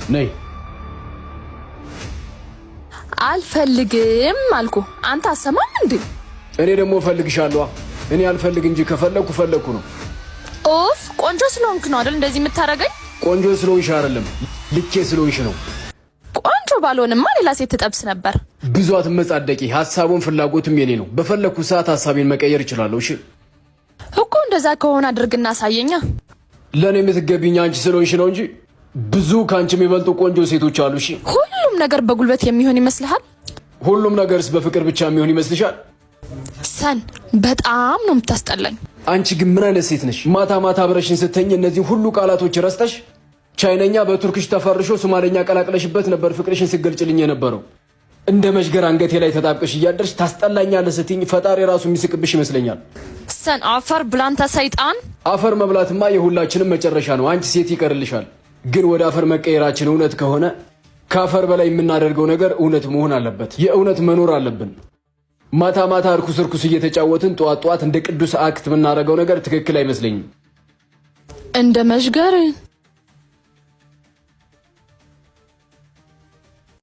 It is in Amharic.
ነይ አልፈልግም አልኩ አንተ አሰማም እንዴ እኔ ደግሞ ፈልግሻለሁ እኔ አልፈልግ እንጂ ከፈለኩ ፈለኩ ነው ኦፍ ቆንጆ ስለሆንክ ነው አይደል እንደዚህ የምታረገኝ ቆንጆ ስለሆንሽ አይደለም ልኬ ስለሆንሽ ነው ቆንጆ ባልሆንማ ሌላ ሴት ትጠብስ ነበር ብዙ አትመጻደቂ ሐሳቡን ፍላጎትም የኔ ነው በፈለኩ ሰዓት ሐሳቤን መቀየር እችላለሁ እሺ እኮ እንደዛ ከሆነ አድርግና ሳየኛ ለኔ የምትገቢኝ አንቺ ስለሆንሽ ነው እንጂ ብዙ ካንቺ የሚበልጡ ቆንጆ ሴቶች አሉ እሺ ሁሉም ነገር በጉልበት የሚሆን ይመስልሃል ሁሉም ነገርስ በፍቅር ብቻ የሚሆን ይመስልሻል ሰን በጣም ነው የምታስጠላኝ አንቺ ግን ምን አይነት ሴት ነሽ ማታ ማታ አብረሽን ስተኝ እነዚህ ሁሉ ቃላቶች ረስተሽ ቻይነኛ በቱርክሽ ተፈርሾ ሶማሌኛ ቀላቅለሽበት ነበር ፍቅርሽን ሲገልጭልኝ የነበረው እንደ መሽገር አንገቴ ላይ ተጣብቀሽ እያደርሽ ታስጠላኛለህ ስትኝ ፈጣሪ ራሱ የሚስቅብሽ ይመስለኛል ሰን አፈር ብላንታ ሰይጣን አፈር መብላትማ የሁላችንም መጨረሻ ነው አንቺ ሴት ይቀርልሻል ግን ወደ አፈር መቀየራችን እውነት ከሆነ ካፈር በላይ የምናደርገው ነገር እውነት መሆን አለበት የእውነት መኖር አለብን ማታ ማታ እርኩስ እየተጫወትን ጧት ጧት እንደ ቅዱስ አክት የምናደርገው ነገር ትክክል አይመስለኝም እንደ መሽገር